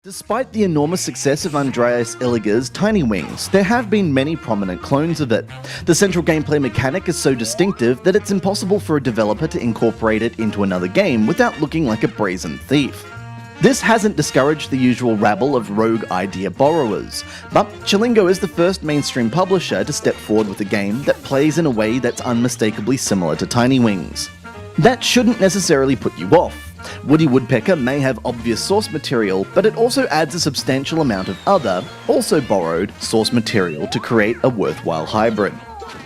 Despite the enormous success of Andreas Illiger's Tiny Wings, there have been many prominent clones of it. The central gameplay mechanic is so distinctive that it's impossible for a developer to incorporate it into another game without looking like a brazen thief. This hasn't discouraged the usual rabble of rogue idea borrowers, but Chillingo is the first mainstream publisher to step forward with a game that plays in a way that's unmistakably similar to Tiny Wings. That shouldn't necessarily put you off. Woody Woodpecker may have obvious source material, but it also adds a substantial amount of other, also borrowed, source material to create a worthwhile hybrid.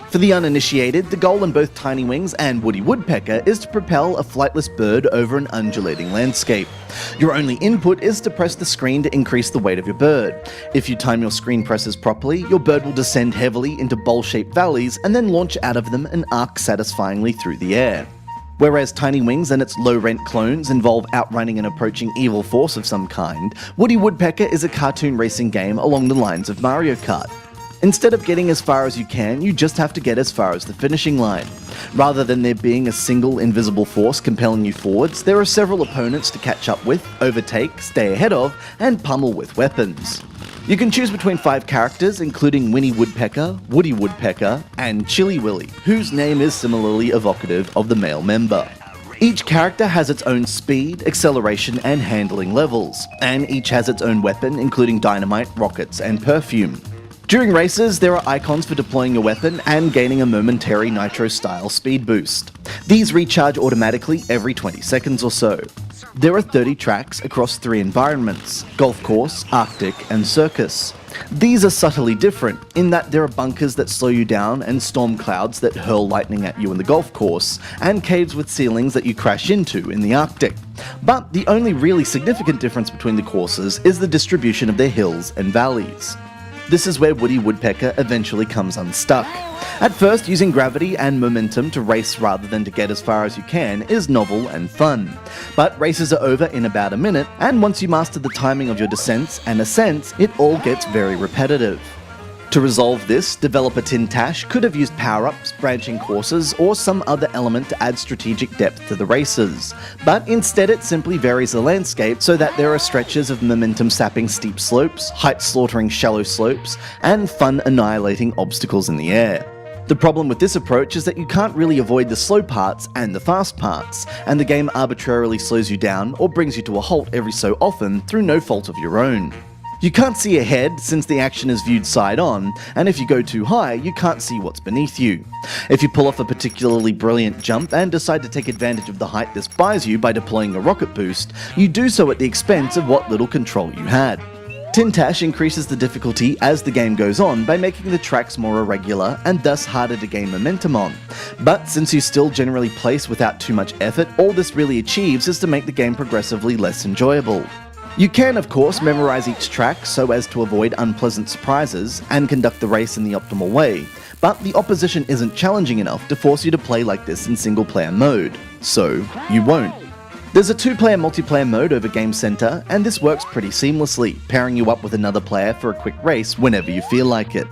For the uninitiated, the goal in both Tiny Wings and Woody Woodpecker is to propel a flightless bird over an undulating landscape. Your only input is to press the screen to increase the weight of your bird. If you time your screen presses properly, your bird will descend heavily into bowl-shaped valleys and then launch out of them and arc satisfyingly through the air. Whereas Tiny Wings and its low-rent clones involve outrunning an approaching evil force of some kind, Woody Woodpecker is a cartoon racing game along the lines of Mario Kart. Instead of getting as far as you can, you just have to get as far as the finishing line. Rather than there being a single invisible force compelling you forwards, there are several opponents to catch up with, overtake, stay ahead of, and pummel with weapons. You can choose between 5 characters, including Winnie Woodpecker, Woody Woodpecker, and Chili Willy, whose name is similarly evocative of the male member. Each character has its own speed, acceleration, and handling levels, and each has its own weapon, including dynamite, rockets, and perfume. During races, there are icons for deploying your weapon and gaining a momentary Nitro-style speed boost. These recharge automatically every 20 seconds or so. There are 30 tracks across 3 environments: Golf Course, Arctic, and Circus. These are subtly different, in that there are bunkers that slow you down and storm clouds that hurl lightning at you in the golf course, and caves with ceilings that you crash into in the Arctic. But the only really significant difference between the courses is the distribution of their hills and valleys. This is where Woody Woodpecker eventually comes unstuck. At first, using gravity and momentum to race rather than to get as far as you can is novel and fun. But races are over in about a minute, and once you master the timing of your descents and ascents, it all gets very repetitive. To resolve this, developer Tintash could have used power-ups, branching courses, or some other element to add strategic depth to the races. But instead it simply varies the landscape so that there are stretches of momentum-sapping steep slopes, height-slaughtering shallow slopes, and fun-annihilating obstacles in the air. The problem with this approach is that you can't really avoid the slow parts and the fast parts, and the game arbitrarily slows you down or brings you to a halt every so often through no fault of your own. You can't see ahead since the action is viewed side on, and if you go too high, you can't see what's beneath you. If you pull off a particularly brilliant jump and decide to take advantage of the height this buys you by deploying a rocket boost, you do so at the expense of what little control you had. Tintash increases the difficulty as the game goes on by making the tracks more irregular and thus harder to gain momentum on. But since you still generally place without too much effort, all this really achieves is to make the game progressively less enjoyable. You can, of course, memorize each track so as to avoid unpleasant surprises and conduct the race in the optimal way, but the opposition isn't challenging enough to force you to play like this in single-player mode, so you won't. There's a 2-player multiplayer mode over Game Center, and this works pretty seamlessly, pairing you up with another player for a quick race whenever you feel like it.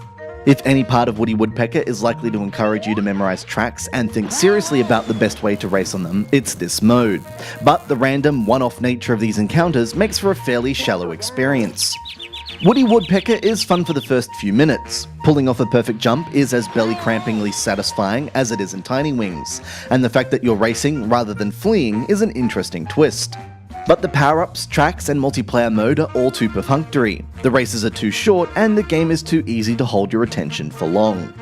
If any part of Woody Woodpecker is likely to encourage you to memorize tracks and think seriously about the best way to race on them, it's this mode. But the random, one-off nature of these encounters makes for a fairly shallow experience. Woody Woodpecker is fun for the first few minutes. Pulling off a perfect jump is as belly-crampingly satisfying as it is in Tiny Wings, and the fact that you're racing rather than fleeing is an interesting twist. But the power-ups, tracks, and multiplayer mode are all too perfunctory. The races are too short, and the game is too easy to hold your attention for long.